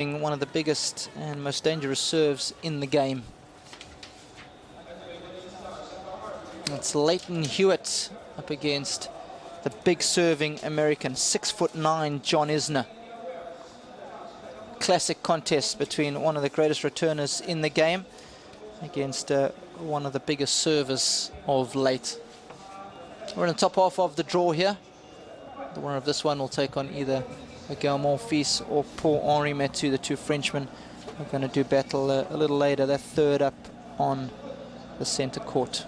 one of the biggest and most dangerous serves in the game. It's Leighton Hewitt up against the big serving American, 6'9", John Isner. Classic contest between one of the greatest returners in the game against one of the biggest servers of late. We're in the top half of the draw here. The winner of this one will take on either Miguel Monfils or Paul-Henri Mathieu, the two Frenchmen. We're going to do battle a little later. They're third up on the center court.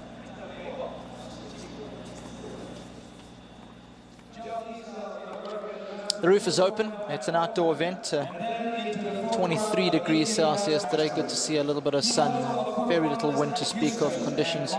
The roof is open. It's an outdoor event. 23 degrees Celsius today. Good to see a little bit of sun. Very little wind to speak of. Conditions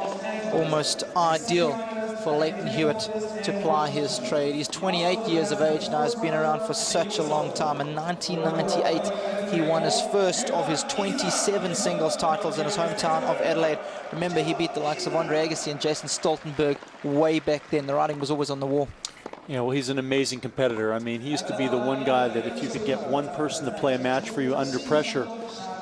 almost ideal for Leighton Hewitt to ply his trade. He's 28 years of age now. He's been around for such a long time. In 1998, he won his first of his 27 singles titles in his hometown of Adelaide. Remember, he beat the likes of Andre Agassi and Jason Stoltenberg way back then. The writing was always on the wall. Yeah, well, he's an amazing competitor. I mean, he used to be the one guy that if you could get one person to play a match for you under pressure,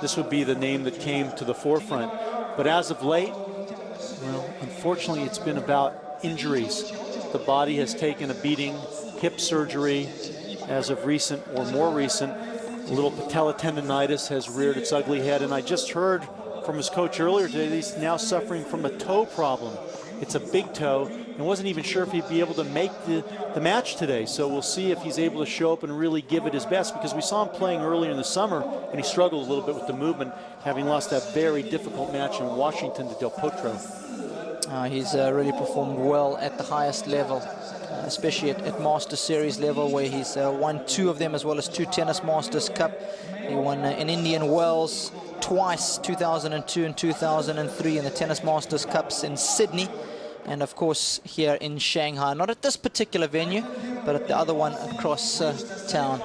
this would be the name that came to the forefront. But as of late, well, unfortunately, it's been about injuries. The body has taken a beating, hip surgery as of recent or more recent. A little patella tendonitis has reared its ugly head, and I just heard from his coach earlier today that he's now suffering from a toe problem. It's a big toe, and wasn't even sure if he'd be able to make the match today. So we'll see if he's able to show up and really give it his best, because we saw him playing earlier in the summer, and he struggled a little bit with the movement, having lost that very difficult match in Washington to Del Potro. He's really performed well at the highest level, especially at Master Series level, where he's won 2 of them, as well as 2 Tennis Masters Cup. He won in Indian Wells twice, 2002 and 2003, in the Tennis Masters Cups in Sydney, and of course here in Shanghai. Not at this particular venue, but at the other one across town.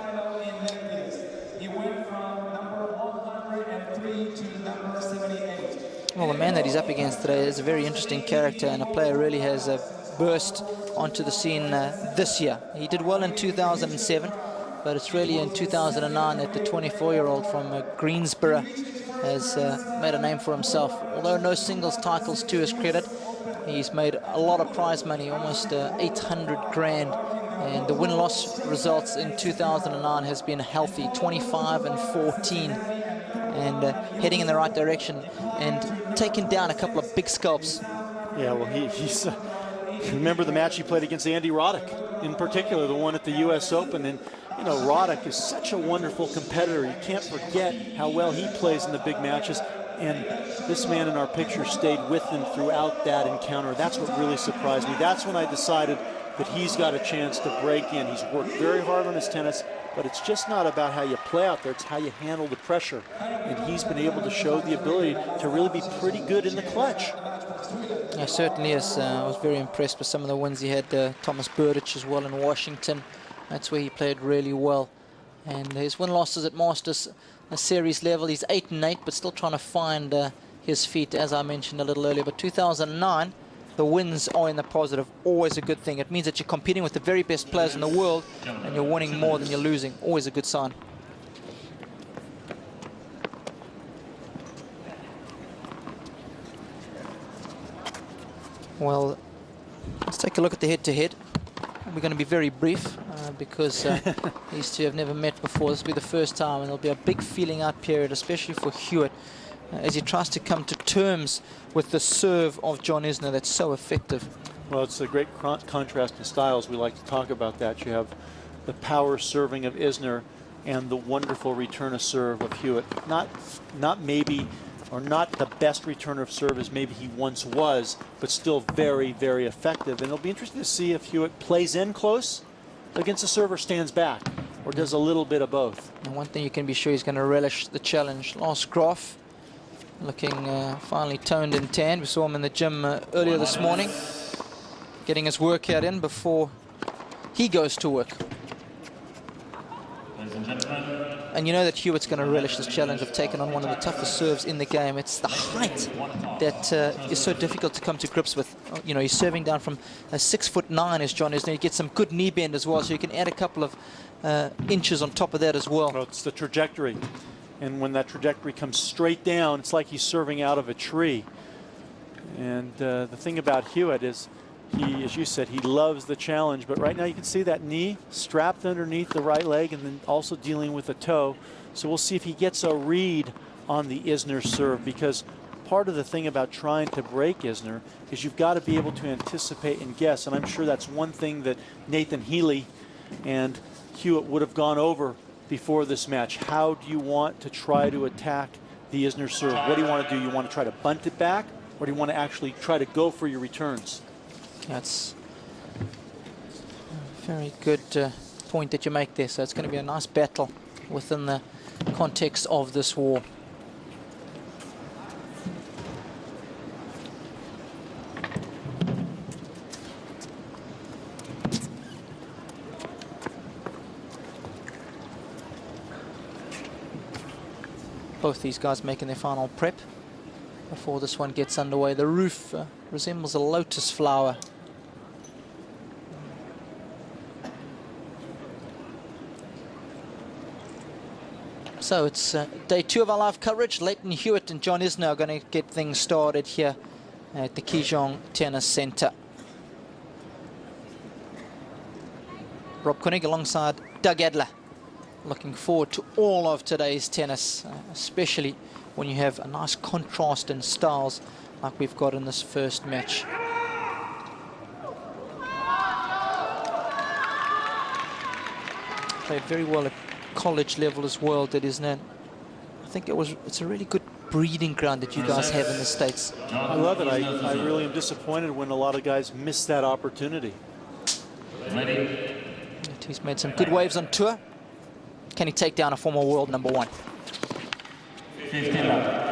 Well, the man that he's up against today is a very interesting character, and a player really has burst onto the scene this year. He did well in 2007, but it's really in 2009 that the 24-year-old from Greensboro has made a name for himself. Although no singles titles to his credit, he's made a lot of prize money, almost 800 grand. And the win-loss results in 2009 has been healthy, 25 and 14. And heading in the right direction, and taking down a couple of big scalps. Yeah, well, he's remember the match he played against Andy Roddick, in particular, the one at the U.S. Open. And, you know, Roddick is such a wonderful competitor. You can't forget how well he plays in the big matches. And this man in our picture stayed with him throughout that encounter. That's what really surprised me. That's when I decided that he's got a chance to break in. He's worked very hard on his tennis, but it's just not about how you play out there, it's how you handle the pressure. And he's been able to show the ability to really be pretty good in the clutch. Yeah, certainly is. I was very impressed with some of the wins he had. Thomas Burditch as well in Washington. That's where he played really well. And his win-losses at Masters Series level, he's 8-8, but still trying to find his feet, as I mentioned a little earlier. But 2009, the wins are in the positive, always a good thing. It means that you're competing with the very best players in the world, and you're winning more than you're losing. Always a good sign. Well, let's take a look at the head-to-head. We're going to be very brief because these two have never met before. This will be the first time, and there'll be a big feeling-out period, especially for Hewitt, as he tries to come to terms with the serve of John Isner that's so effective. Well, it's a great contrast in styles. We like to talk about that. You have the power serving of Isner and the wonderful return of serve of Hewitt. Not maybe, or not the best returner of serve as maybe he once was, but still very, very effective. And it'll be interesting to see if Hewitt plays in close against a server, stands back, or does a little bit of both. And one thing you can be sure, he's going to relish the challenge. Last Graf, looking finally toned and tanned. We saw him in the gym earlier this morning, getting his workout in before he goes to work. Ladies and gentlemen, And you know that Hewitt's going to relish this challenge of taking on one of the toughest serves in the game. It's the height that is so difficult to come to grips with. You know, he's serving down from 6'9" as John Isner. He gets some good knee bend as well, so you can add a couple of inches on top of that as well. Well, it's the trajectory. And when that trajectory comes straight down, it's like he's serving out of a tree. And the thing about Hewitt is, he, as you said, he loves the challenge. But right now you can see that knee strapped underneath the right leg and then also dealing with the toe. So we'll see if he gets a read on the Isner serve, because part of the thing about trying to break Isner is you've got to be able to anticipate and guess. And I'm sure that's one thing that Nathan Healy and Hewitt would have gone over before this match. How do you want to try to attack the Isner serve? What do you want to do? You want to try to bunt it back, or do you want to actually try to go for your returns? That's a very good point that you make there. So it's going to be a nice battle within the context of this war. Both these guys making their final prep before this one gets underway. The roof resembles a lotus flower. So it's day 2 of our live coverage. Leighton Hewitt and John Isner are going to get things started here at the Kijong Tennis Center. Rob Koenig alongside Doug Adler. Looking forward to all of today's tennis, especially when you have a nice contrast in styles like we've got in this first match. Played very well at college level as well, did Isner. I think it's a really good breeding ground that you guys have in the States. I love it. I really am disappointed when a lot of guys miss that opportunity. He's made some good waves on tour. Can he take down a former world number 1? 15 love.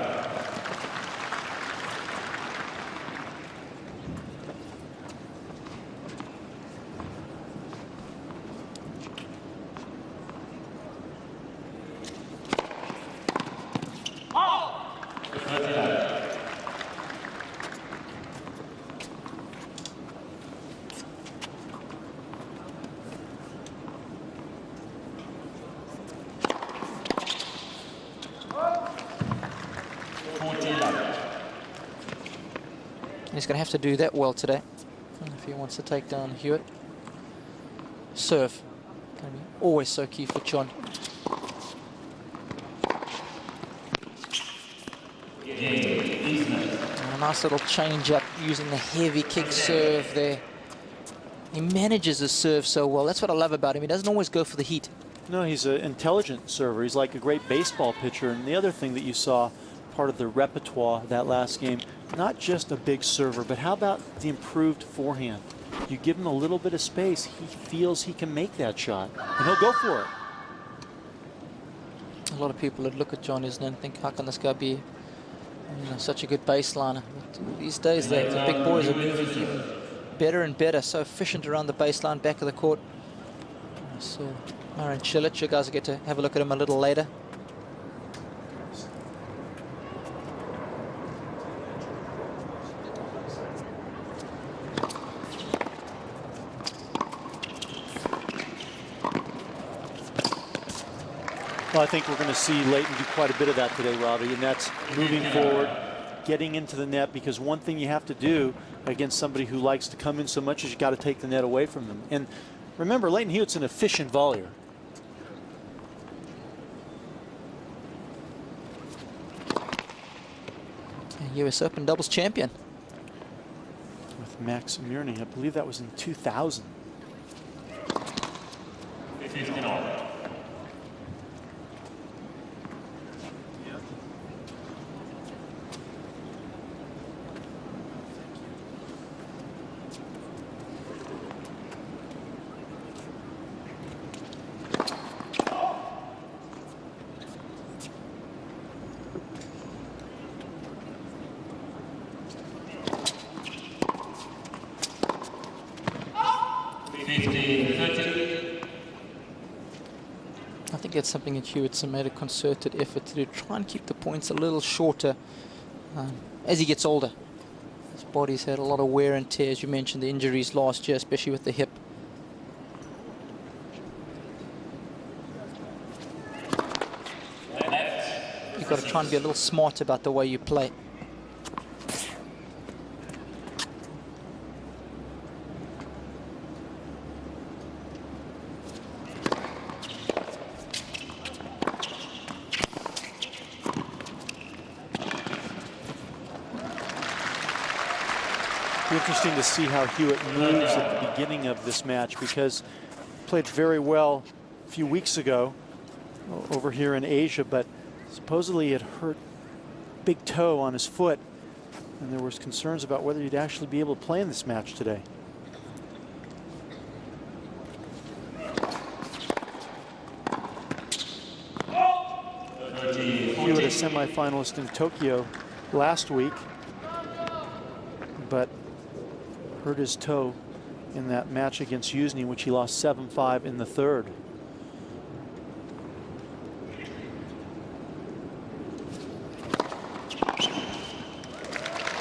He's going to have to do that well today if he wants to take down Hewitt. Serve. Going to be always so key for John. A nice little change up using the heavy kick serve there. He manages his serve so well. That's what I love about him. He doesn't always go for the heat. No, he's an intelligent server. He's like a great baseball pitcher. And the other thing that you saw, part of the repertoire that last game, not just a big server, but how about the improved forehand? You give him a little bit of space, he feels he can make that shot, and he'll go for it. A lot of people would look at John Isner and think, how can this guy be such a good baseliner? But these days, the big boys are moving even better and better, so efficient around the baseline, back of the court. So, Marin Cilic, you guys will get to have a look at him a little later. Well, I think we're going to see Leighton do quite a bit of that today, Robbie, and that's moving forward, getting into the net, because one thing you have to do against somebody who likes to come in so much is you got to take the net away from them. And remember, Leighton Hewitt's an efficient volleyer. US Open doubles champion. With Max Mirny, I believe that was in 2000. 15 all. get something at Hewitt and made a concerted effort to try and keep the points a little shorter as he gets older. His body's had a lot of wear and tear, as you mentioned, the injuries last year, especially with the hip. You've got to try and be a little smart about the way you play. Interesting to see how Hewitt moves at the beginning of this match, because he played very well a few weeks ago over here in Asia, but supposedly it hurt big toe on his foot, and there was concerns about whether he'd actually be able to play in this match today. Hewitt, a semifinalist in Tokyo last week, but hurt his toe in that match against Isner, which he lost 7-5 in the third.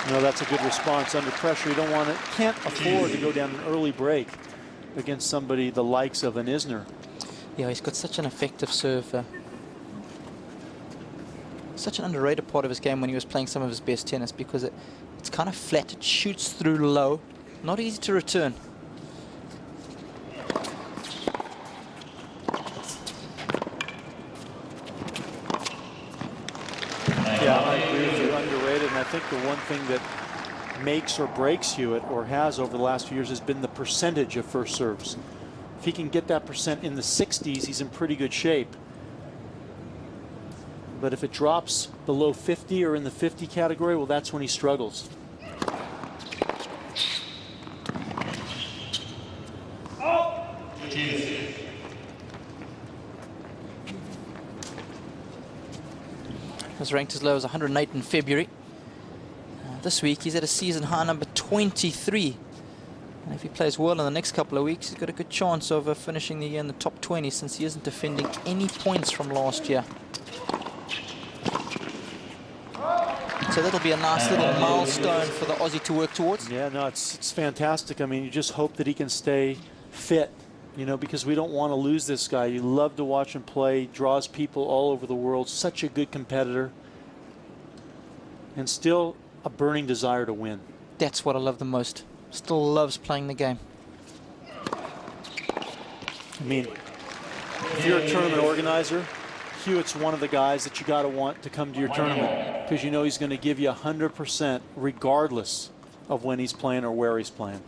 No, that's a good response under pressure. You don't want to, can't afford to go down an early break against somebody the likes of an Isner. Yeah, he's got such an effective serve. Such an underrated part of his game when he was playing some of his best tennis, because it's kind of flat, it shoots through low, not easy to return. Yeah, I agree with you, underrated, and I think the one thing that makes or breaks Hewitt, or has over the last few years, has been the percentage of first serves. If he can get that percent in the 60s, he's in pretty good shape. But if it drops below 50 or in the 50 category, well, that's when he struggles. Was ranked as low as 108 in February. This week he's at a season high number 23. And if he plays well in the next couple of weeks, he's got a good chance of finishing the year in the top 20, since he isn't defending any points from last year. So that'll be a nice little milestone for the Aussie to work towards. Yeah, no, it's fantastic. I mean, you just hope that he can stay fit, you know, because we don't want to lose this guy. You love to watch him play, draws people all over the world, such a good competitor, and still a burning desire to win. That's what I love the most. Still loves playing the game. I mean, if you're a tournament organizer, Hewitt's one of the guys that you got to want to come to your tournament, because you know he's going to give you 100% regardless of when he's playing or where he's playing.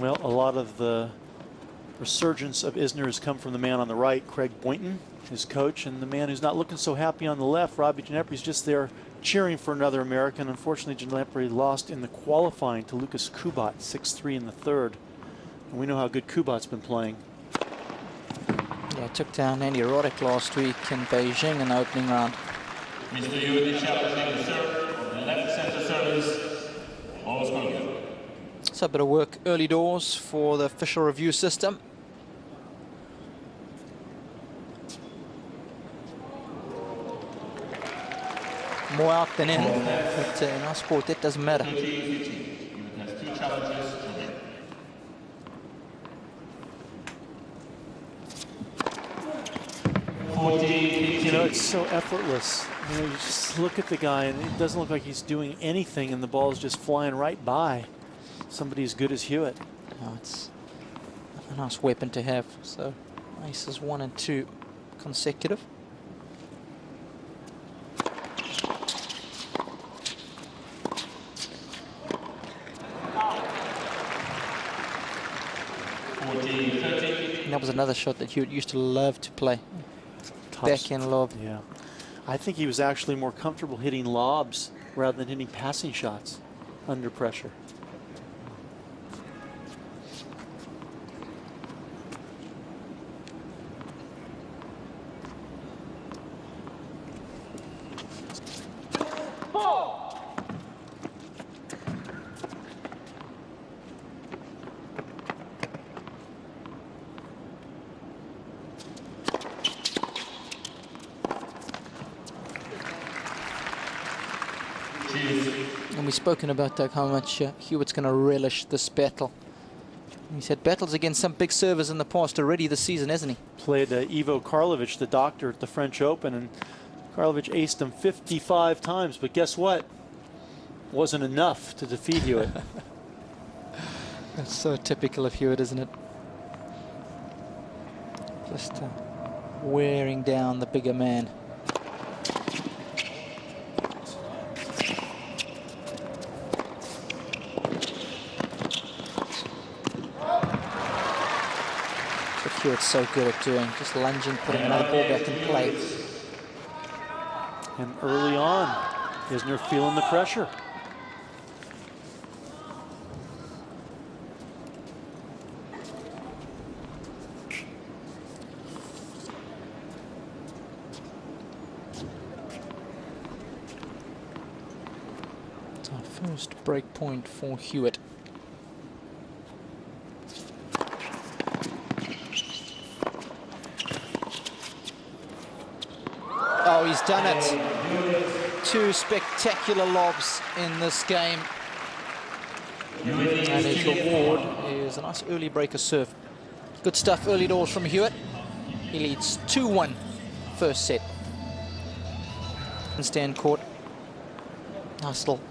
Well, a lot of the resurgence of Isner has come from the man on the right, Craig Boynton, his coach, and the man who's not looking so happy on the left, Robbie Gineppri's just there cheering for another American. Unfortunately, Ginepri lost in the qualifying to Lucas Kubat, 6-3 in the third. And we know how good Kubat's been playing. Yeah, took down Andy Roddick last week in Beijing in the opening round. Mr. Hewitt challenging the serve on the left center service. Almost good. So a bit of work early doors for the official review system. more out than in. But in our sport, that doesn't matter. 13-15. Hewitt has 2 challenges to win. You know, it's so effortless. You know, you just look at the guy, and it doesn't look like he's doing anything, and the ball is just flying right by somebody as good as Hewitt. Oh, it's a nice weapon to have. So aces 1 and 2 consecutive. And that was another shot that Hewitt used to love to play. Backhand lob. Yeah. I think he was actually more comfortable hitting lobs rather than hitting passing shots under pressure. And we've spoken about, Doug, how much Hewitt's going to relish this battle. He's had battles against some big servers in the past already this season, hasn't he? Played Ivo Karlovic, the doctor, at the French Open, and Karlovic aced him 55 times. But guess what? Wasn't enough to defeat Hewitt. That's so typical of Hewitt, isn't it? Just wearing down the bigger man. Hewitt's so good at doing, just lunging, putting another ball back in play. And early on, Isner feeling the pressure. It's our first break point for Hewitt. Oh, he's done it. 2 spectacular lobs in this game. And his reward is a nice early breaker serve. Good stuff early doors from Hewitt. He leads 2-1 first set. Stand court. Nice little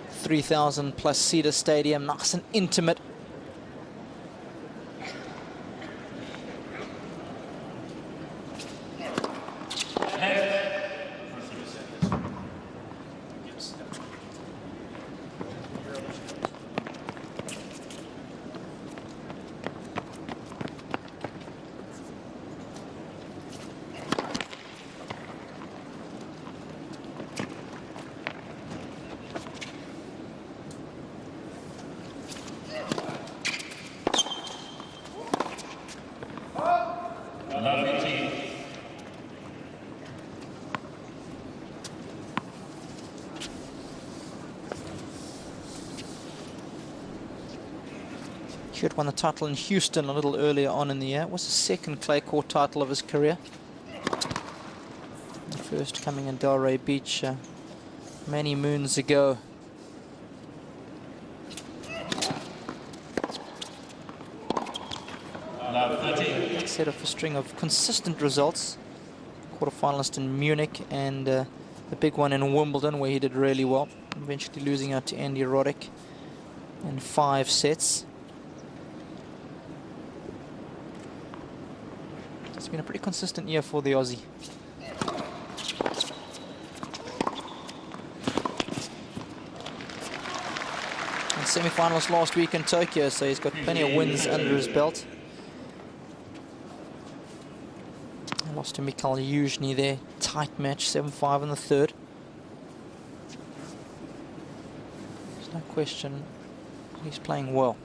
3,000 plus seater stadium. Nice and intimate. Hewitt won the title in Houston a little earlier on in the year. It was the second clay court title of his career. The first coming in Delray Beach many moons ago. Set off a string of consistent results. Quarterfinalist in Munich and the big one in Wimbledon where he did really well. Eventually losing out to Andy Roddick in 5 sets. It's been a pretty consistent year for the Aussie. And semi-finalist last week in Tokyo, so he's got plenty of wins under his belt. Lost to Mikhail Yuzhny there. Tight match, 7-5 in the third. There's no question he's playing well.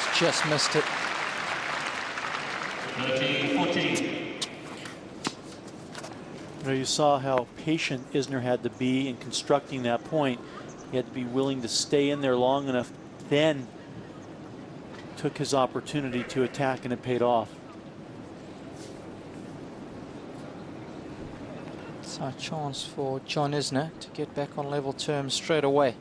He's just missed it. 13-14. You know, you saw how patient Isner had to be in constructing that point. He had to be willing to stay in there long enough, then took his opportunity to attack, and it paid off. So a chance for John Isner to get back on level terms straight away.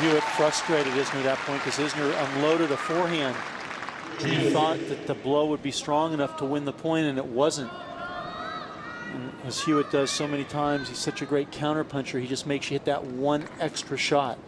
Hewitt frustrated Isner at that point because Isner unloaded a forehand. He thought that the blow would be strong enough to win the point, and it wasn't. And as Hewitt does so many times, he's such a great counter puncher. He just makes you hit that one extra shot.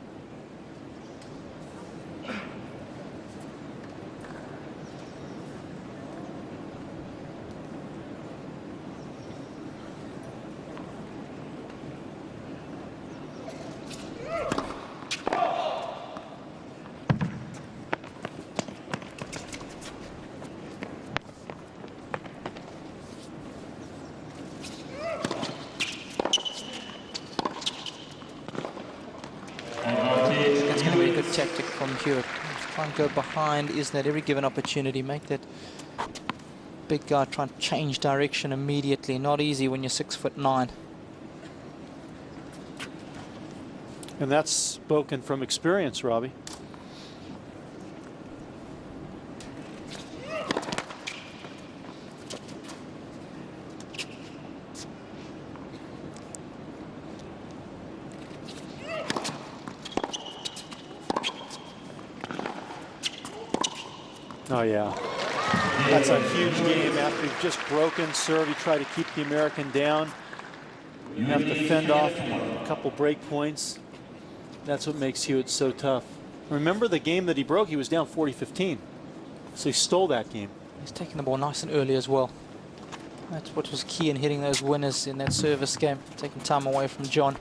That's going to be a good tactic from Hewitt. Try and go behind Isner at every given opportunity. Make that big guy try and change direction immediately. Not easy when you're 6'9". And that's spoken from experience, Robbie. Oh, yeah. That's a huge game. After you've just broken serve, you try to keep the American down. You have to fend off a couple break points. That's what makes Hewitt so tough. Remember the game that he broke, he was down 40-15. So he stole that game. He's taking the ball nice and early as well. That's what was key in hitting those winners in that service game, taking time away from John.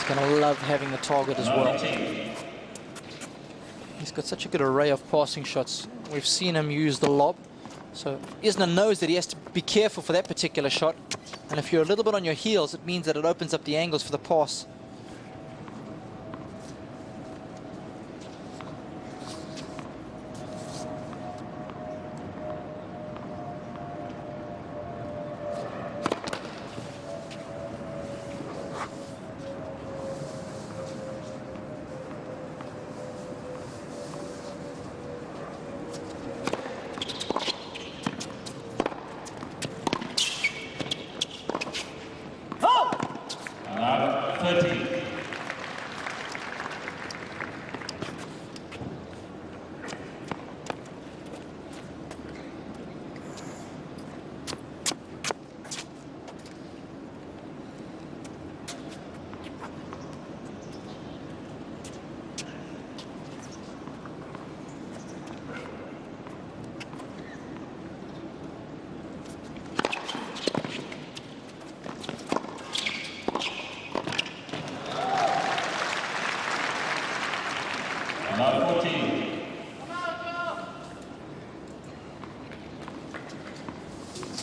Going to love having the target as well. He's got such a good array of passing shots. We've seen him use the lob. So Isner knows that he has to be careful for that particular shot. And if you're a little bit on your heels, it means that it opens up the angles for the pass.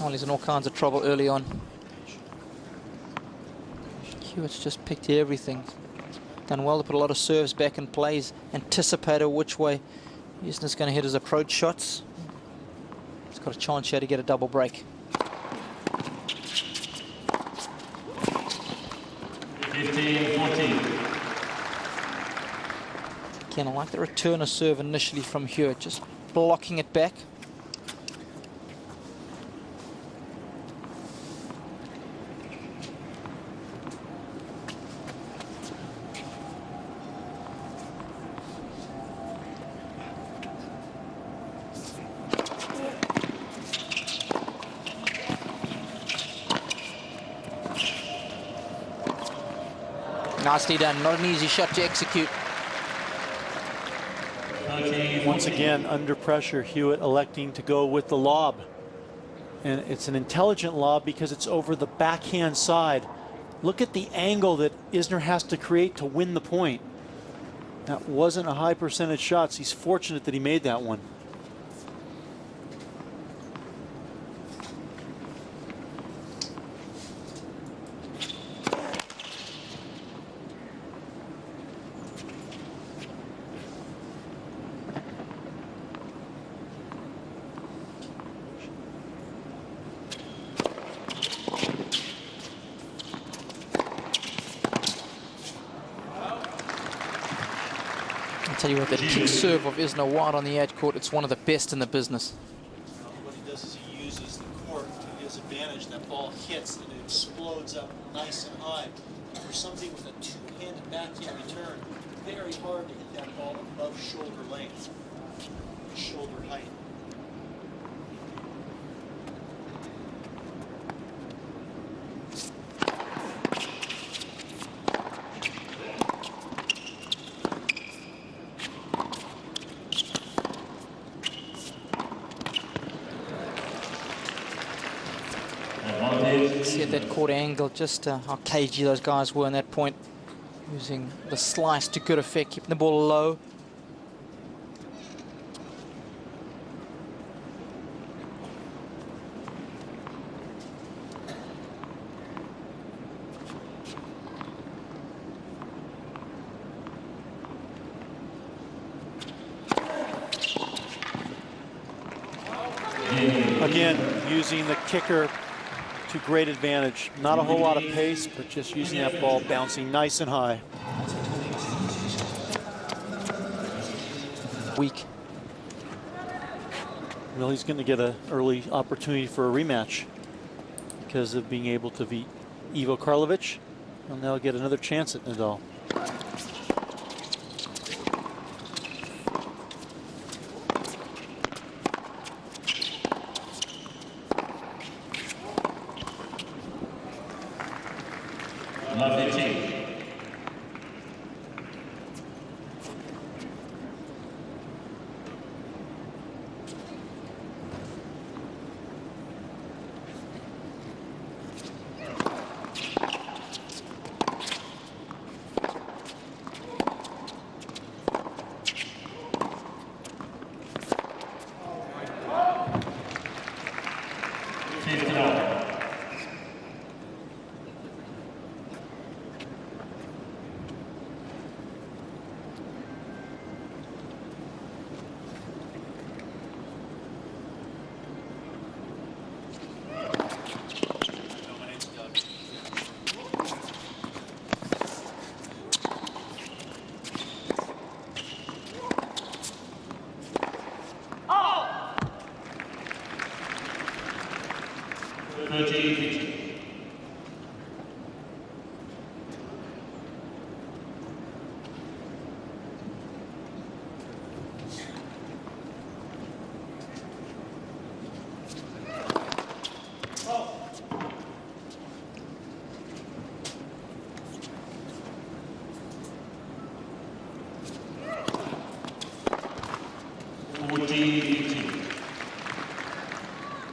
Oh, he's in all kinds of trouble early on. Hewitt's just picked everything. Done well to put a lot of serves back in plays, anticipated which way Isner's going to hit his approach shots. He's got a chance here to get a double break. 15-14. Again, I like the return of serve initially from Hewitt, just blocking it back. Nicely done, not an easy shot to execute. Once again, under pressure, Hewitt electing to go with the lob. And it's an intelligent lob because it's over the backhand side. Look at the angle that Isner has to create to win the point. That wasn't a high percentage shot. He's fortunate that he made that one. Tell you what, that kick serve of Isner wide on the edge court, it's one of the best in the business. What he does is he uses the court to his advantage. That ball hits and it explodes up nice and high. For something with a two-handed backhand return, very hard to hit that ball above shoulder length, shoulder height. See at that court angle just how cagey those guys were in that point, using the slice to good effect, keeping the ball low. Again, using the kicker to great advantage. Not a whole lot of pace, but just using that ball bouncing nice and high. Weak. Well, he's going to get an early opportunity for a rematch because of being able to beat Ivo Karlovic. And they'll get another chance at Nadal.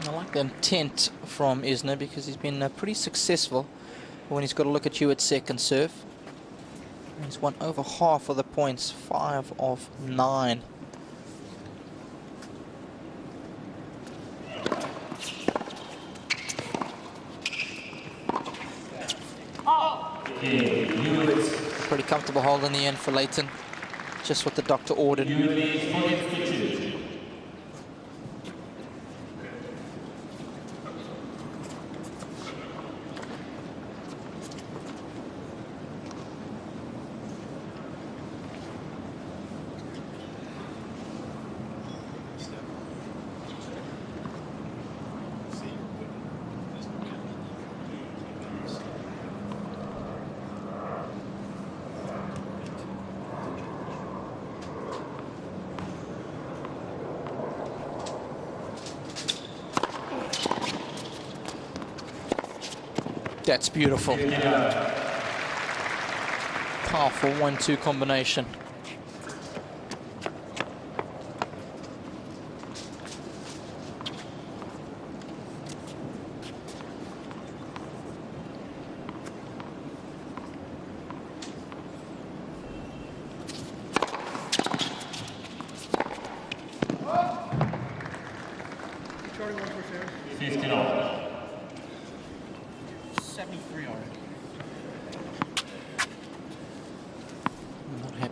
I like the intent from Isner because he's been pretty successful when he's got to look at Hewitt's second serve. He's won over half of the points, 5 of 9. Pretty comfortable hold in the end for Leighton. Just what the doctor ordered. That's beautiful. Powerful 1-2 combination.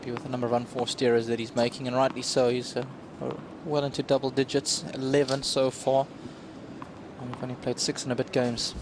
With the number of unforced errors that he's making, and rightly so. He's well into double digits, 11 so far. And we've only played 6 and a bit games.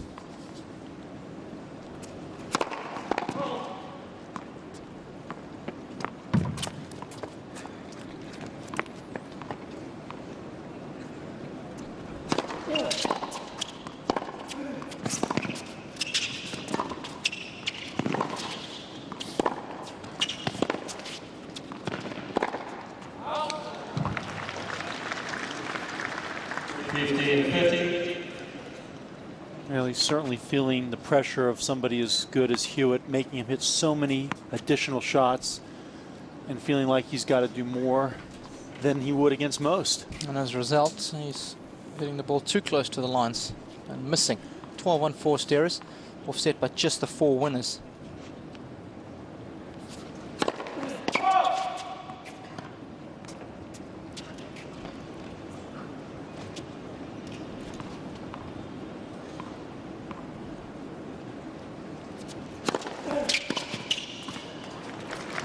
Well, he's certainly feeling the pressure of somebody as good as Hewitt, making him hit so many additional shots and feeling like he's got to do more than he would against most. And as a result, he's hitting the ball too close to the lines and missing. 12 unforced errors, offset by just the 4 winners.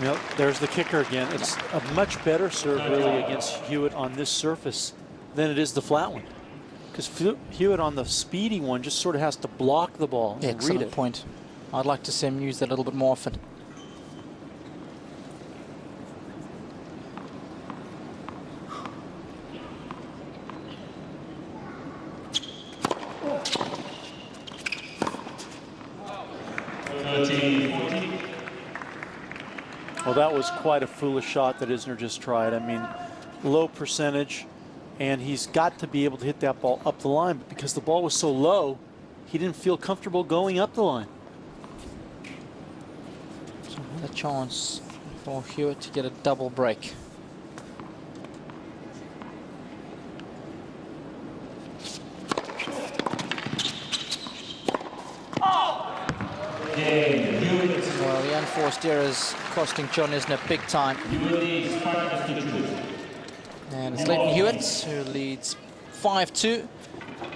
Yep, there's the kicker again. It's a much better serve really against Hewitt on this surface than it is the flat one. Because Hewitt on the speedy one just sort of has to block the ball and read it. Point. I'd like to see him use that a little bit more often. Well, that was quite a foolish shot that Isner just tried. I mean, low percentage, and he's got to be able to hit that ball up the line, but because the ball was so low, he didn't feel comfortable going up the line. So another chance for Hewitt to get a double break. Well, the unforced errors costing John Isner big time. And it's Leighton Hewitt who leads 5-2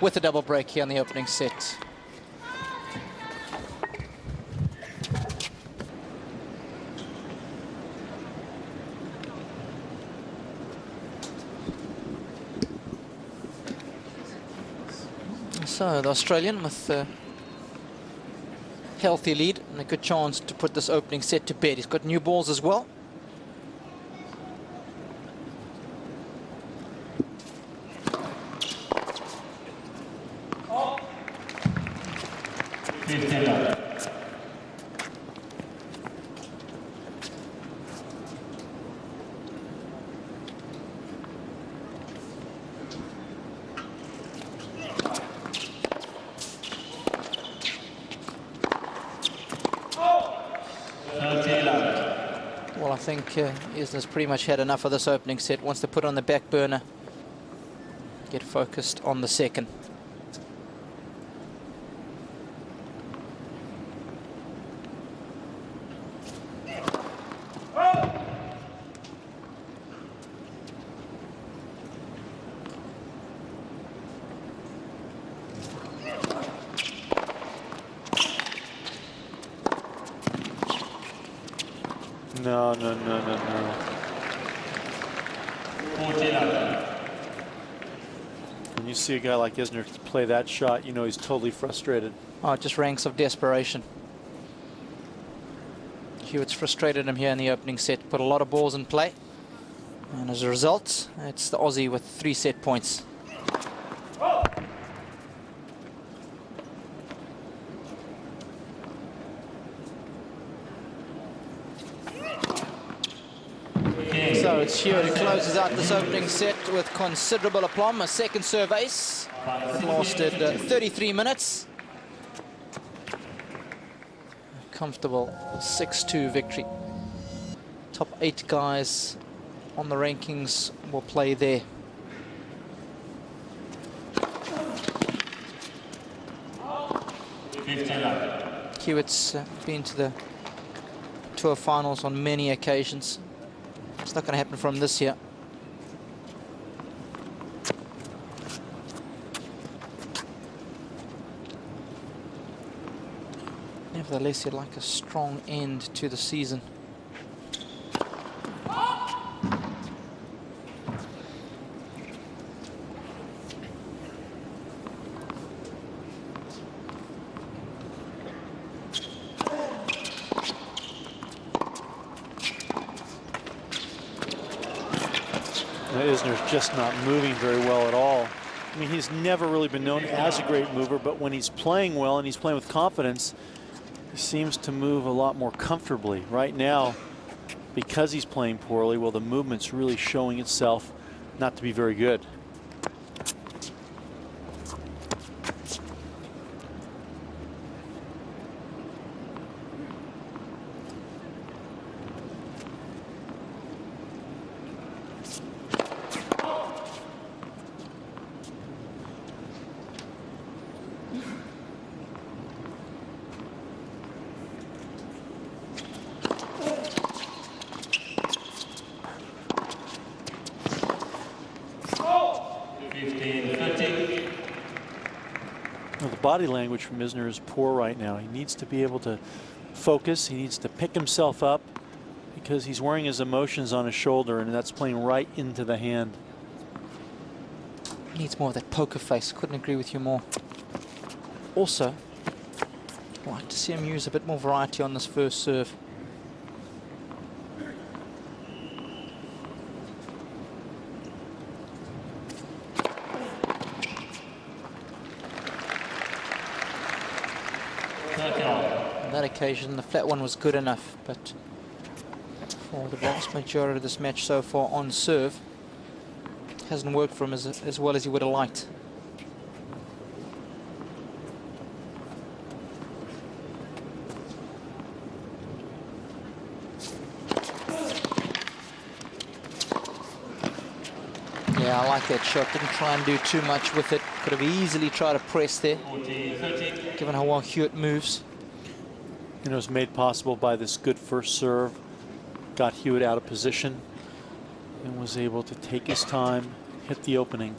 with a double break here on the opening set. So the Australian with a healthy lead and a good chance to put this opening set to bed. He's got new balls as well. Well, I think Isner's pretty much had enough of this opening set. Wants to put on the back burner, get focused on the second. No. When you see a guy like Isner play that shot, you know he's totally frustrated. Oh, just ranks of desperation. Hewitt's frustrated him here in the opening set, put a lot of balls in play. And as a result, it's the Aussie with 3 set points. So it's Hewitt who closes out this opening set with considerable aplomb. A second serve ace that lasted 33 minutes. comfortable 6-2 victory. Top 8 guys on the rankings will play there. Hewitt's been to the Tour finals on many occasions. It's not going to happen from this year. Nevertheless, he'd like a strong end to the season. Isner's just not moving very well at all. I mean, he's never really been known as a great mover, but when he's playing well and he's playing with confidence, he seems to move a lot more comfortably. Right now, because he's playing poorly, well, the movement's really showing itself not to be very good. Body language from Isner is poor right now. He needs to be able to focus. He needs to pick himself up because he's wearing his emotions on his shoulder, and that's playing right into the hand. He needs more of that poker face. Couldn't agree with you more. Also, I'd like to see him use a bit more variety on this first serve. On that occasion, the flat one was good enough, but for the vast majority of this match so far on serve, hasn't worked for him as well as he would have liked. Yeah, I like that shot. Didn't try and do too much with it. Could have easily tried to press there, given how well Hewitt moves. And it was made possible by this good first serve. Got Hewitt out of position and was able to take his time, hit the opening.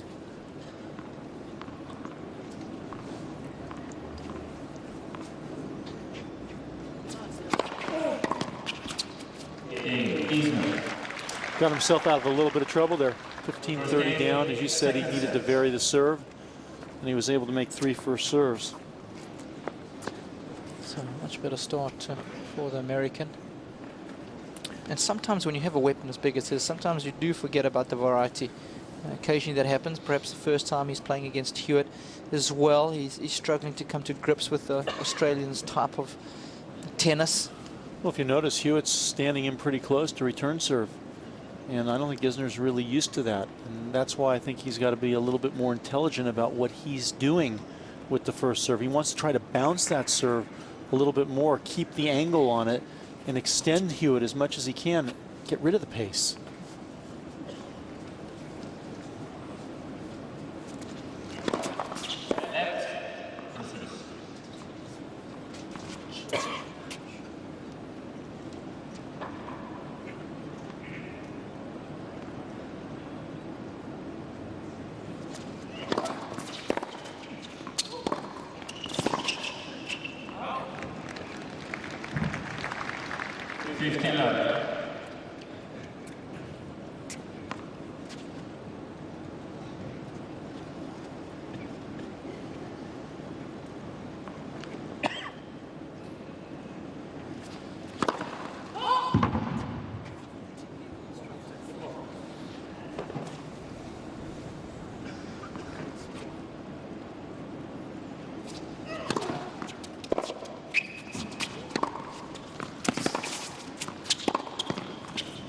Got himself out of a little bit of trouble there. 15-30 down. As you said, he needed to vary the serve, and he was able to make 3 first serves. So much better start for the American. And sometimes when you have a weapon as big as his, sometimes you do forget about the variety. Occasionally that happens. Perhaps the first time he's playing against Hewitt as well. He's struggling to come to grips with the Australians' type of tennis. Well, if you notice, Hewitt's standing in pretty close to return serve. And I don't think Isner's really used to that. And that's why I think he's got to be a little bit more intelligent about what he's doing with the first serve. He wants to try to bounce that serve a little bit more, keep the angle on it, and extend Hewitt as much as he can, get rid of the pace.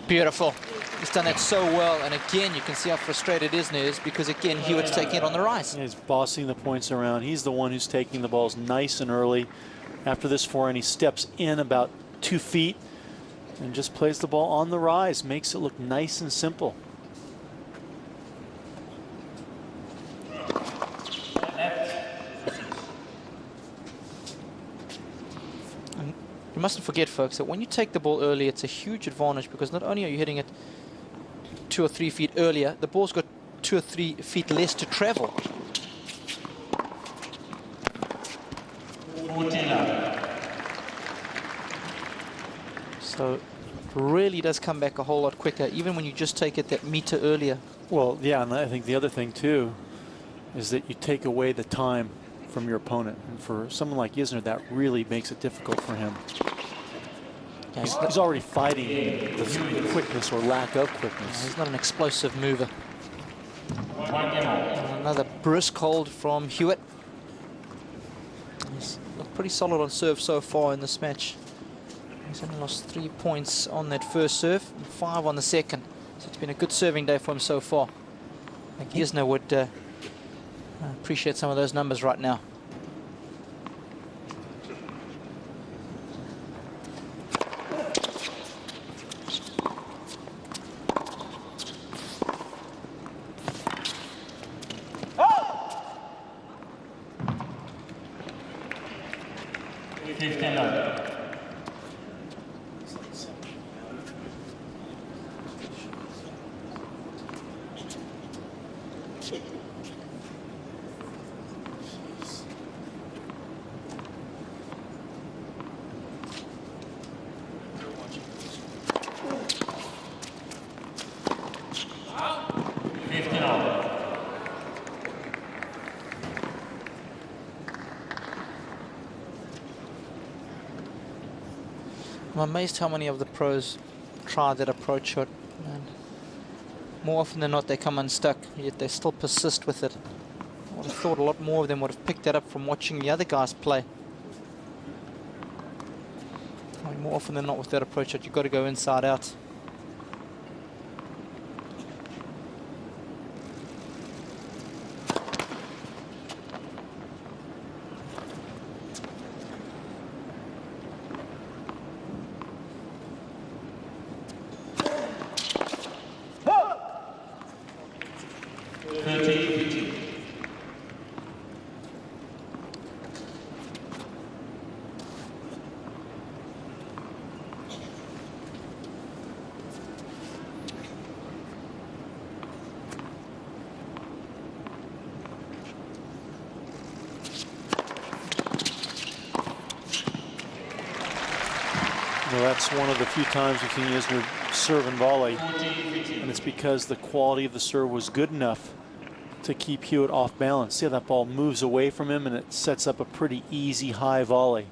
Beautiful. He's done that so well, and again you can see how frustrated Isner is because again Hewitt's taking it on the rise. He's bossing the points around. He's the one who's taking the balls nice and early, After this forehand, he steps in about 2 feet and just plays the ball on the rise. Makes it look nice and simple. And you mustn't forget, folks, that when you take the ball early, it's a huge advantage, because not only are you hitting it 2 or 3 feet earlier, the ball's got 2 or 3 feet less to travel. So it really does come back a whole lot quicker, even when you just take it that meter earlier. Well, yeah, and I think the other thing too is that you take away the time from your opponent. And for someone like Isner, that really makes it difficult for him. Yeah, he's already fighting the quickness or lack of quickness. He's not an explosive mover. And another brisk hold from Hewitt. He's looked pretty solid on serve so far in this match. He's only lost 3 points on that first serve and 5 on the second. So it's been a good serving day for him so far. I think Isner would appreciate some of those numbers right now. I'm amazed how many of the pros try that approach shot, and more often than not they come unstuck, yet they still persist with it. I would have thought a lot more of them would have picked that up from watching the other guys play. I mean, more often than not with that approach shot, you've got to go inside out. Well, that's one of the few times we've seen Isner serve and volley, and it's because the quality of the serve was good enough to keep Hewitt off balance. See how that ball moves away from him, and it sets up a pretty easy high volley.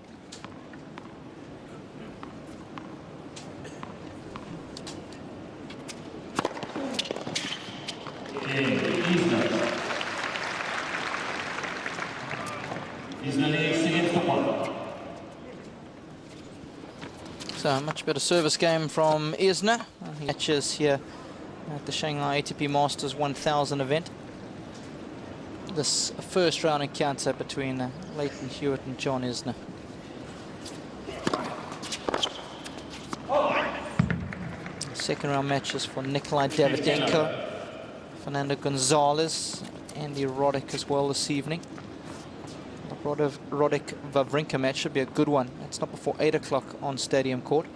So a much better service game from Isner. He matches here at the Shanghai ATP Masters 1000 event. This first round encounter between Leighton Hewitt and John Isner. Second round matches for Nikolai Davydenko, Fernando Gonzalez, Andy Roddick as well this evening. The Roddick-Wawrinka match should be a good one. It's not before 8 o'clock on Stadium Court.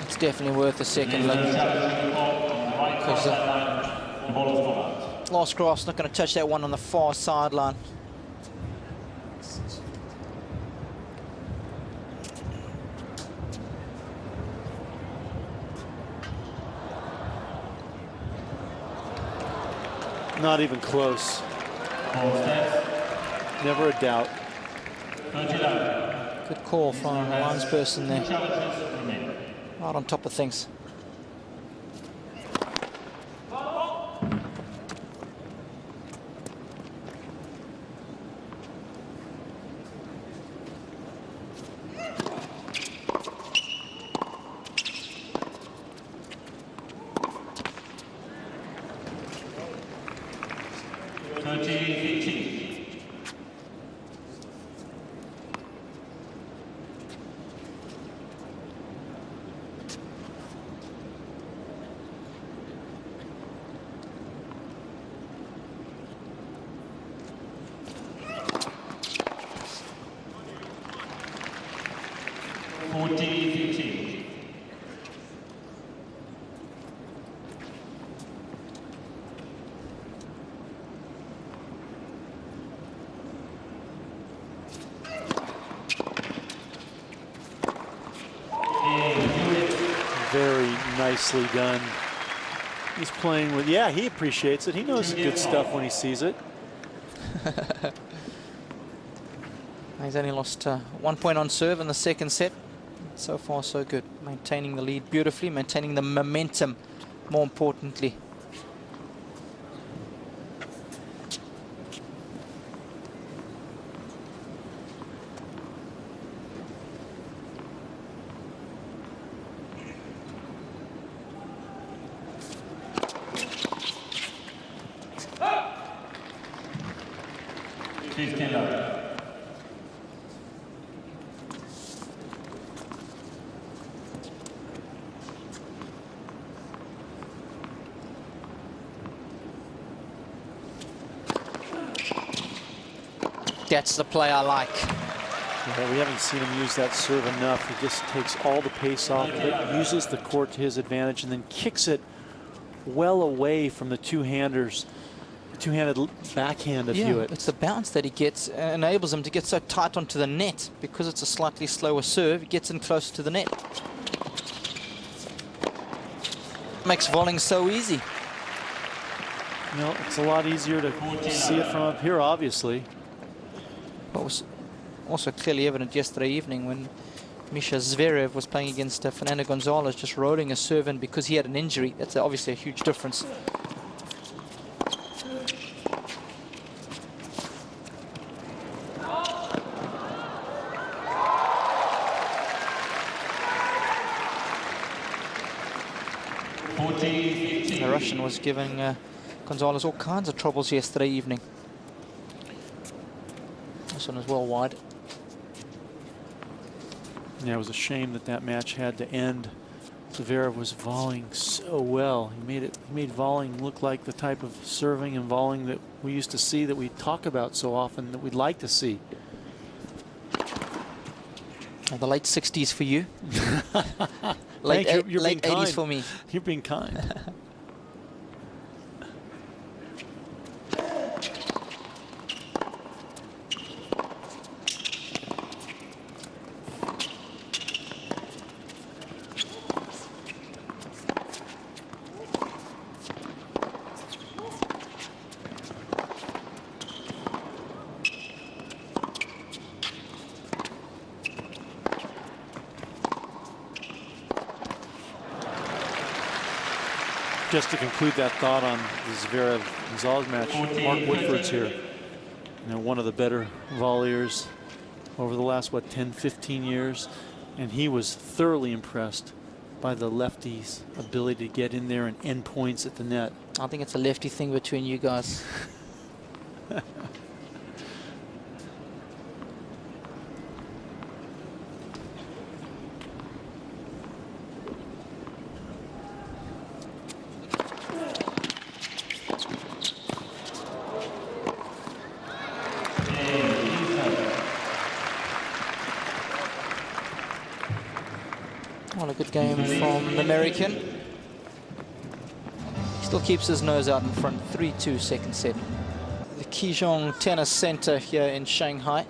It's definitely worth a second look, because Last Grass not going to touch that one on the far sideline. Not even close. Never a doubt. Good call from the linesperson there. Right on top of things. 40-15. Very nicely done. He's playing with, yeah, he appreciates it. He knows the good stuff when he sees it. He's only lost 1 point on serve in the second set. So far, so good. Maintaining the lead beautifully, maintaining the momentum, more importantly. That's the play I like. Yeah, we haven't seen him use that serve enough. He just takes all the pace off of it, uses the court to his advantage, and then kicks it well away from the two-handers, the two-handed backhand of Hewitt. It's the bounce that he gets enables him to get so tight onto the net. Because it's a slightly slower serve, he gets in closer to the net. Makes volleying so easy. You know, it's a lot easier to see it from up here, obviously. What was also clearly evident yesterday evening when Misha Zverev was playing against Fernando Gonzalez, just rolling a serve in because he had an injury. That's obviously a huge difference. The Russian was giving Gonzalez all kinds of troubles yesterday evening. This one is well wide. Yeah, it was a shame that that match had to end. Zverev was volleying so well. He made volleying look like the type of serving and volleying that we used to see, that we talk about so often, that we'd like to see. The late 60s for you. late late 80s for me. You're being kind. Just to conclude that thought on the Zverev-Gonzalez match, Mark Woodford's here. You know, one of the better volleyers over the last, what, 10, 15 years. And he was thoroughly impressed by the lefty's ability to get in there and end points at the net. I think it's a lefty thing between you guys. Well, a good game from the American. He still keeps his nose out in front. 3-2 second set. The Kijong Tennis Center here in Shanghai.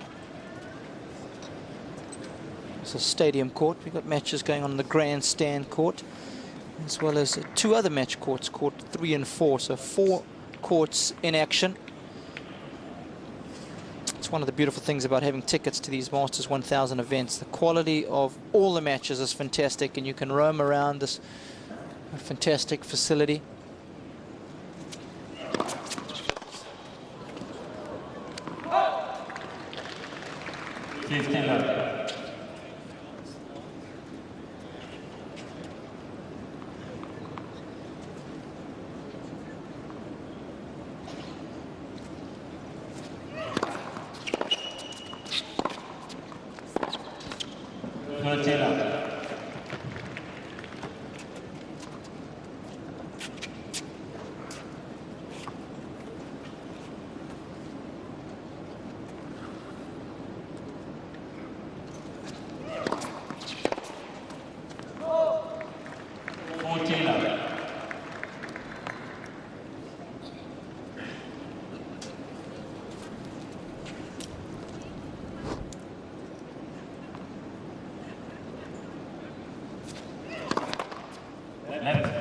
It's a stadium court. We've got matches going on in the grandstand court, as well as two other match courts, court 3 and 4. So 4 courts in action. It's one of the beautiful things about having tickets to these Masters 1000 events. The quality of all the matches is fantastic, and you can roam around this fantastic facility. Hewitt.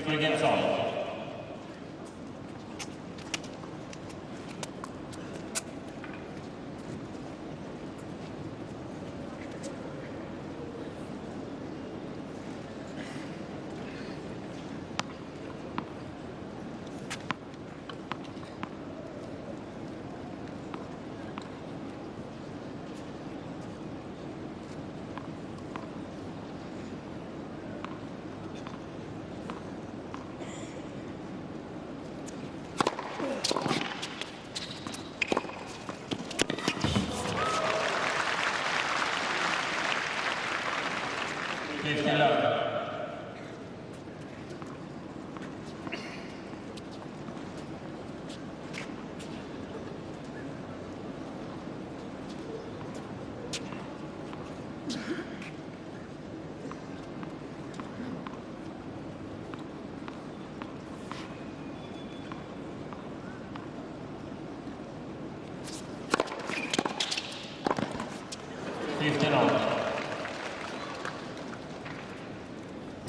Against all.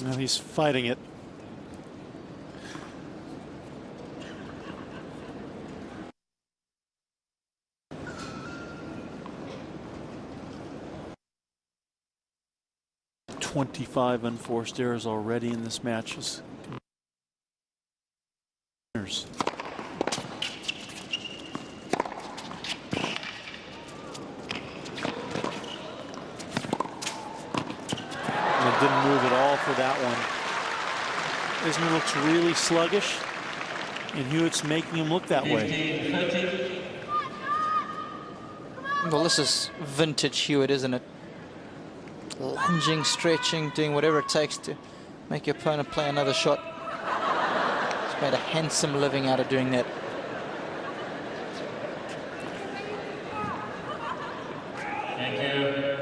Well, he's fighting it. "25 unforced errors already in this match." Didn't move at all for that one. Isner looks really sluggish, and Hewitt's making him look that way. Well, this is vintage Hewitt, isn't it? Lunging, stretching, doing whatever it takes to make your opponent play another shot. He's made a handsome living out of doing that. Thank you.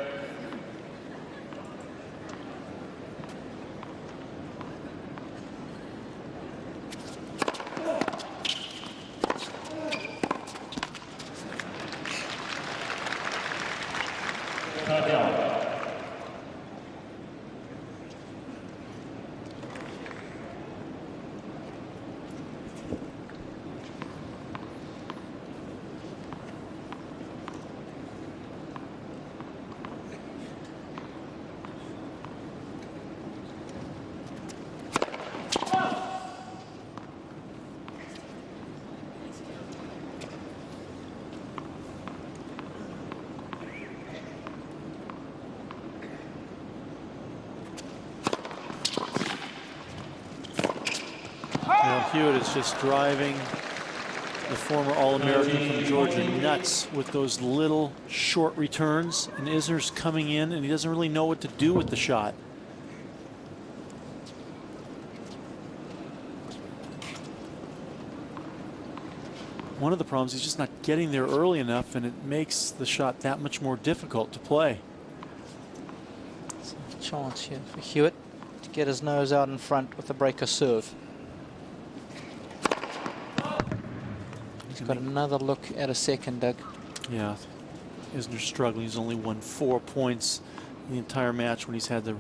Hewitt is just driving the former All-American from Georgia nuts with those little short returns, and Isner's coming in and he doesn't really know what to do with the shot. One of the problems, he's just not getting there early enough, and it makes the shot that much more difficult to play. It's a chance here for Hewitt to get his nose out in front with a breaker serve. He's got another look at a second, Doug. Yeah, Isner's struggling. He's only won 4 points in the entire match when he's had to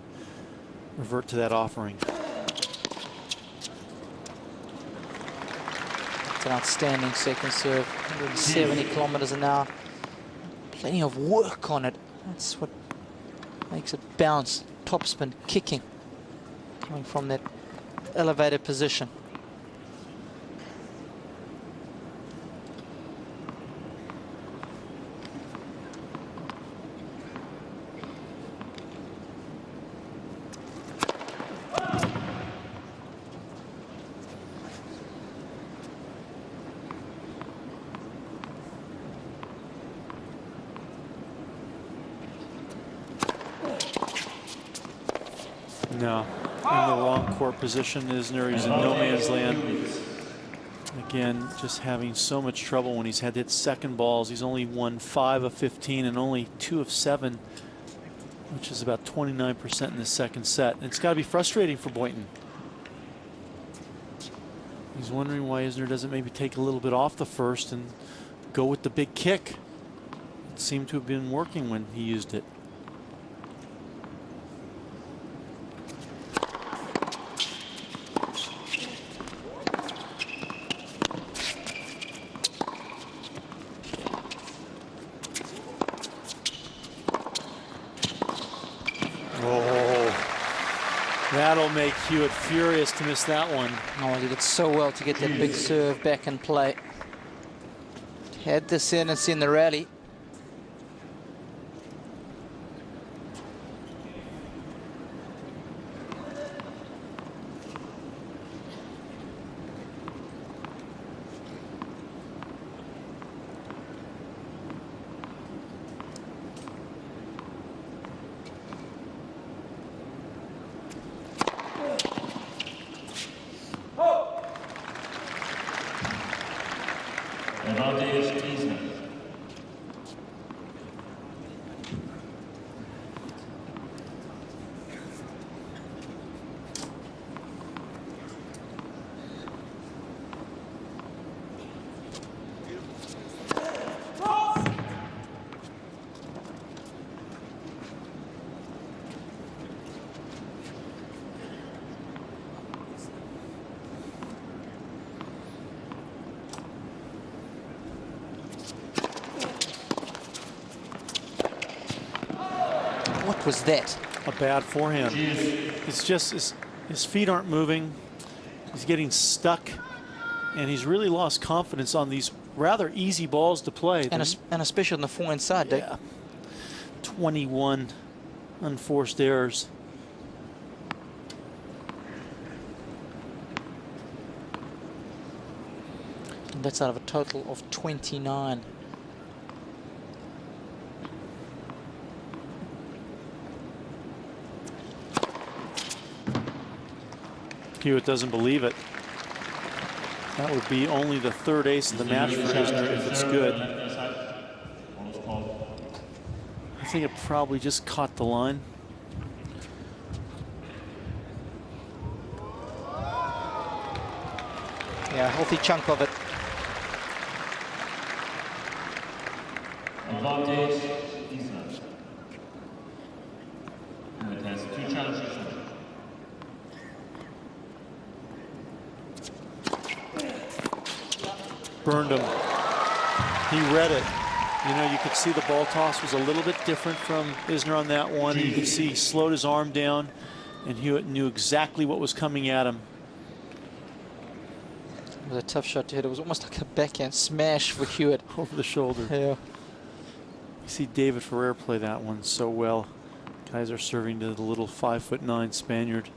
revert to that offering. It's an outstanding second serve, 170 kilometers an hour. Plenty of work on it. That's what makes it bounce. Topspin, kicking, coming from that elevated position. No, in the wrong court position, Isner. He's in no man's land. Again, just having so much trouble when he's had to hit second balls. He's only won 5 of 15 and only 2 of 7, which is about 29% in the second set. And it's got to be frustrating for Boynton. He's wondering why Isner doesn't maybe take a little bit off the first and go with the big kick. It seemed to have been working when he used it. That'll make Hewitt furious to miss that one. Oh, he did so well to get that big serve back in play. Had this in and seen the rally. Advantage Isner. What was that? A bad forehand. It's just his feet aren't moving. He's getting stuck, and he's really lost confidence on these rather easy balls to play. And especially on the forehand side, Dick. Yeah. 21 unforced errors. And that's out of a total of 29. Hewitt doesn't believe it. That would be only the third ace of the match for Isner if it's good. I think it probably just caught the line. Yeah, a healthy chunk of it. Advantage Isner. Hewitt has 2 challenges. Burned him. He read it. You know, you could see the ball toss was a little bit different from Isner on that one. You could see he slowed his arm down, and Hewitt knew exactly what was coming at him. It was a tough shot to hit. It was almost like a backhand smash for Hewitt. Over the shoulder. Yeah. You see David Ferrer play that one so well. Guys are serving to the little 5'9" Spaniard.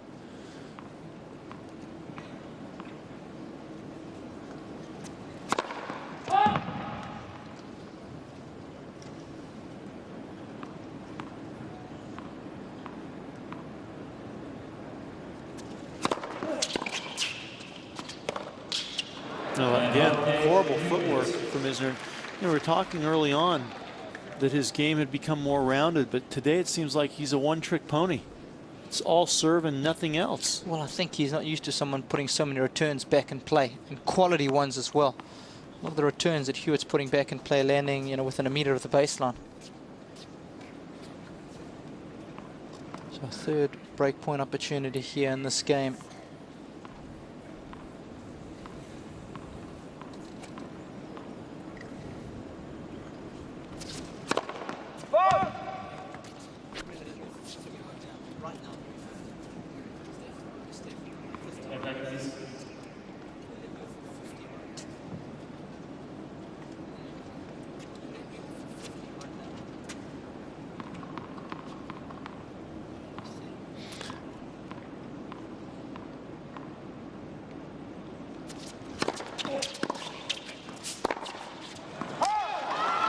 Again, horrible footwork from Isner. You know, we were talking early on that his game had become more rounded, but today it seems like he's a one-trick pony. It's all serve and nothing else. Well, I think he's not used to someone putting so many returns back in play, and quality ones as well. A lot of the returns that Hewitt's putting back in play landing, you know, within a meter of the baseline. So a third breakpoint opportunity here in this game.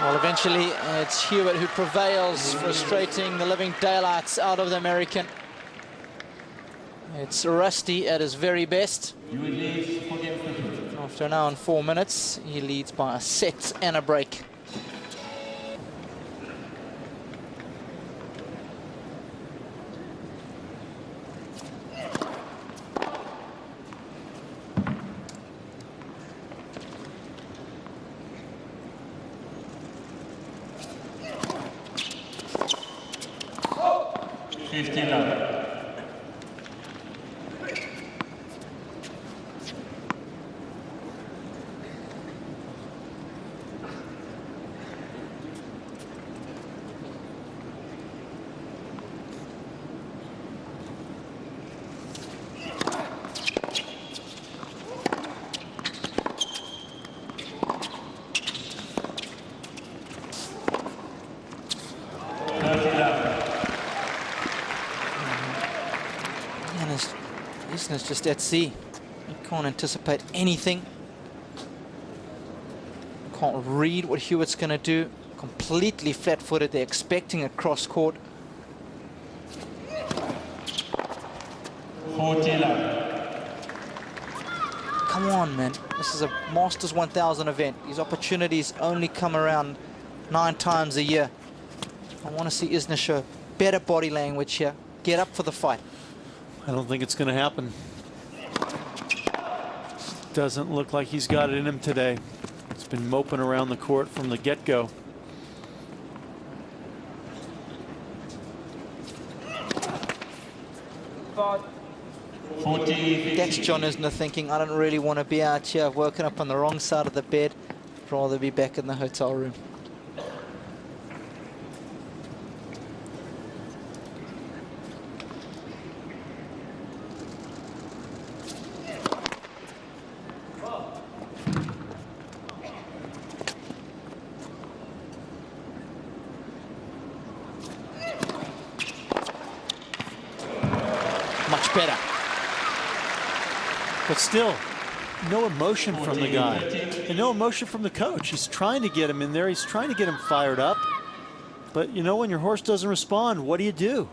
Well, eventually it's Hewitt who prevails, frustrating the living daylights out of the American. It's Rusty at his very best. Hewitt leads 4 games to 2. After an hour and 4 minutes, he leads by a set and a break. Isner's just at sea. You can't anticipate anything. Can't read what Hewitt's going to do. Completely flat-footed. They're expecting a cross court. 40-11. Come on, man. This is a Masters 1000 event. These opportunities only come around 9 times a year. I want to see Isner show better body language here. Get up for the fight. I don't think it's going to happen. Doesn't look like he's got it in him today. He's been moping around the court from the get-go. That's John Isner thinking, I don't really want to be out here. I've woken up on the wrong side of the bed. I'd rather be back in the hotel room. Much better. But still, no emotion from the guy. And no emotion from the coach. He's trying to get him in there. He's trying to get him fired up. But you know, when your horse doesn't respond, what do?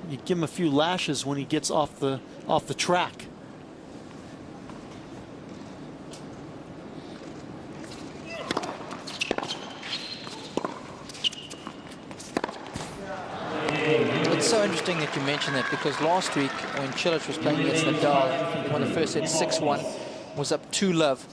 You give him a few lashes when he gets off the track. It's so interesting that you mentioned that, because last week when Cilic was playing against Nadal, he won the first set 6-1, was up 2-love.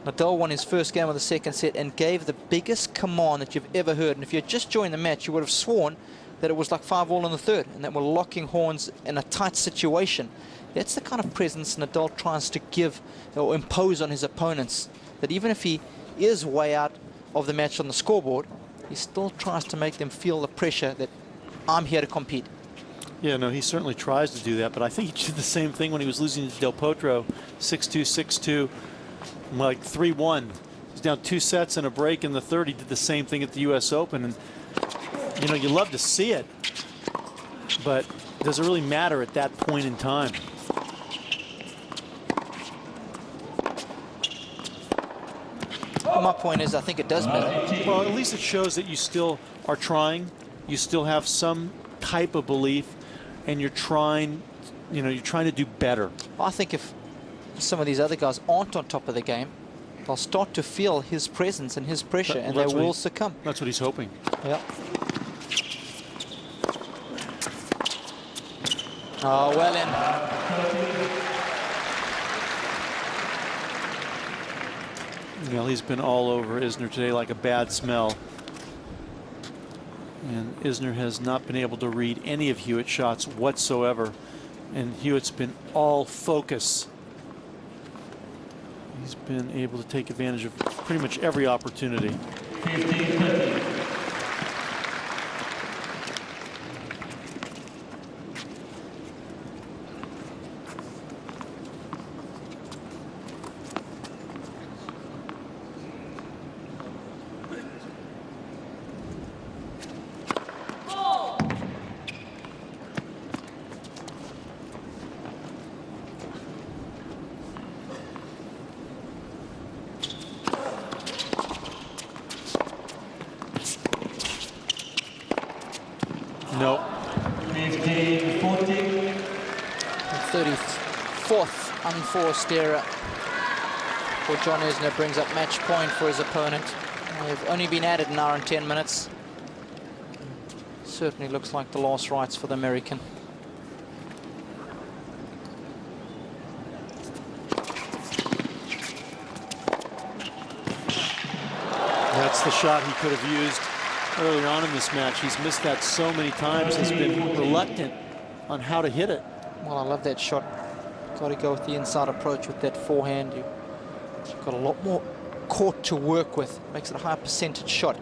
Nadal won his first game of the second set and gave the biggest command that you've ever heard. And if you had just joined the match, you would have sworn that it was like 5-all in the third and that we're locking horns in a tight situation. That's the kind of presence Nadal tries to give or impose on his opponents, that even if he is way out of the match on the scoreboard, he still tries to make them feel the pressure that I'm here to compete. Yeah, no, he certainly tries to do that, but I think he did the same thing when he was losing to Del Potro, 6-2, 6-2, like 3-1. He's down 2 sets and a break in the third. He did the same thing at the U.S. Open, and you know, you love to see it, but does it really matter at that point in time? Well, my point is, I think it does matter. Well, at least it shows that you still are trying. You still have some type of belief, and you're trying, you know, you're trying to do better. I think if some of these other guys aren't on top of the game, they'll start to feel his presence and his pressure, and they will succumb. That's what he's hoping. Yeah. Oh, well in. Well, he's been all over Isner today like a bad smell. And Isner has not been able to read any of Hewitt's shots whatsoever. And Hewitt's been all focus. He's been able to take advantage of pretty much every opportunity. 15-15. No. 15-14. 34th unforced error for John Isner brings up match point for his opponent. They've only been added an hour and 10 minutes. Certainly looks like the last rites for the American. That's the shot he could have used earlier on in this match. He's missed that so many times. He's been reluctant on how to hit it. Well, I love that shot. Got to go with the inside approach with that forehand. You've got a lot more court to work with. Makes it a high percentage shot.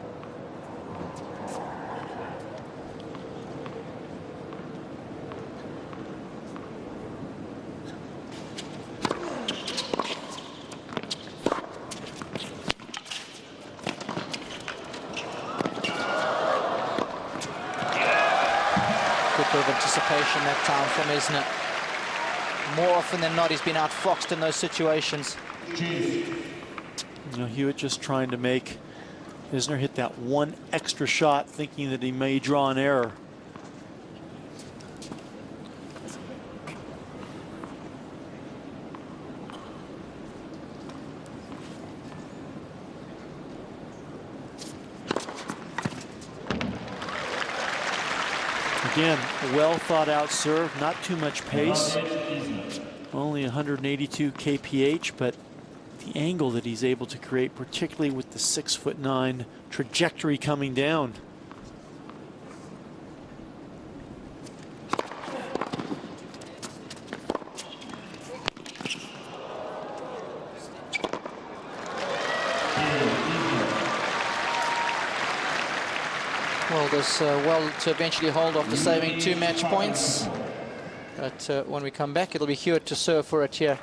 Good bit of anticipation that time from Isner. More often than not, he's been outfoxed in those situations. You know, Hewitt just trying to make Isner hit that one extra shot, thinking that he may draw an error. Again, a well thought out serve, not too much pace, only 182 kph, but the angle that he's able to create, particularly with the 6'9" trajectory coming down. Well, does well to eventually hold after saving 2 match points. But when we come back, it'll be Hewitt to serve for it here.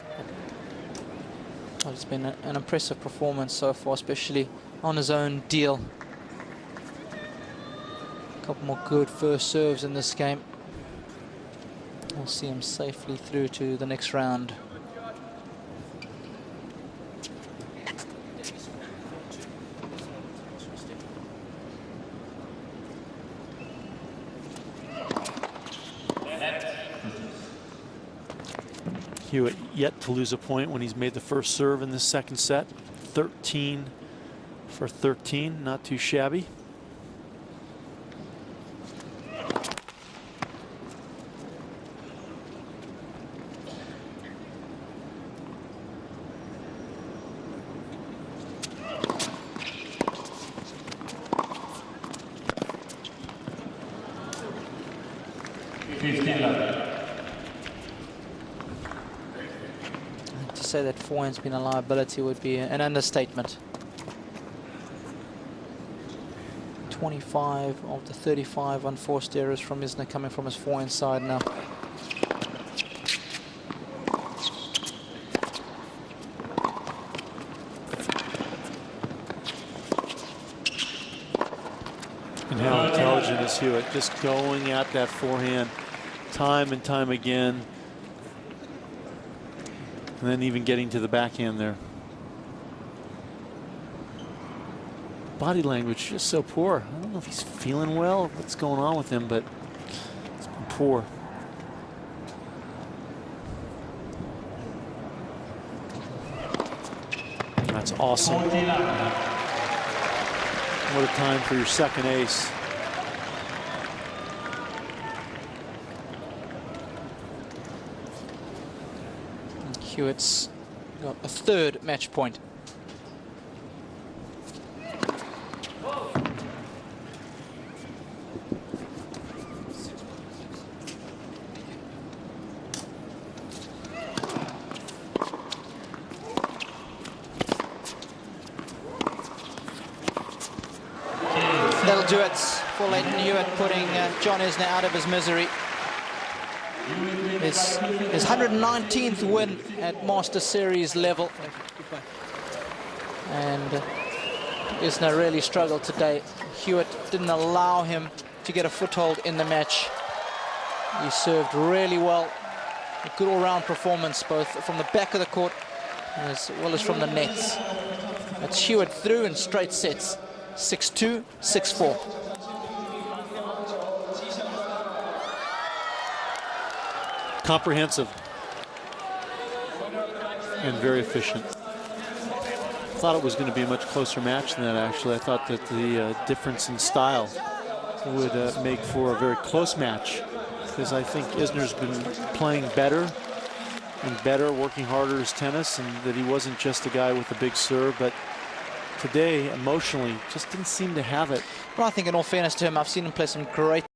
Well, it's been an impressive performance so far, especially on his own deal. A couple more good first serves in this game. We'll see him safely through to the next round. Hewitt yet to lose a point when he's made the first serve in this second set. 13 for 13, not too shabby. To say that forehand's been a liability would be an understatement. 25 of the 35 unforced errors from Isner coming from his forehand side now. And how intelligent is Hewitt, just going at that forehand time and time again. And then even getting to the backhand there. Body language just so poor. I don't know if he's feeling well or what's going on with him, but it's been poor. That's awesome. What a time for your second ace. Hewitt's got a 3rd match point. That'll do it for Leighton Hewitt, putting John Isner out of his misery. His 119th win at Master Series level. And Isner really struggled today. Hewitt didn't allow him to get a foothold in the match. He served really well. A good all-round performance, both from the back of the court as well as from the nets. That's Hewitt through in straight sets. 6-2, 6-4. Comprehensive. and very efficient. Thought it was going to be a much closer match than that, actually. I thought that the difference in style would make for a very close match, because I think Isner's been playing better and better, working harder his tennis, and that he wasn't just a guy with a big serve, but today, emotionally, just didn't seem to have it. Well, I think in all fairness to him, I've seen him play some great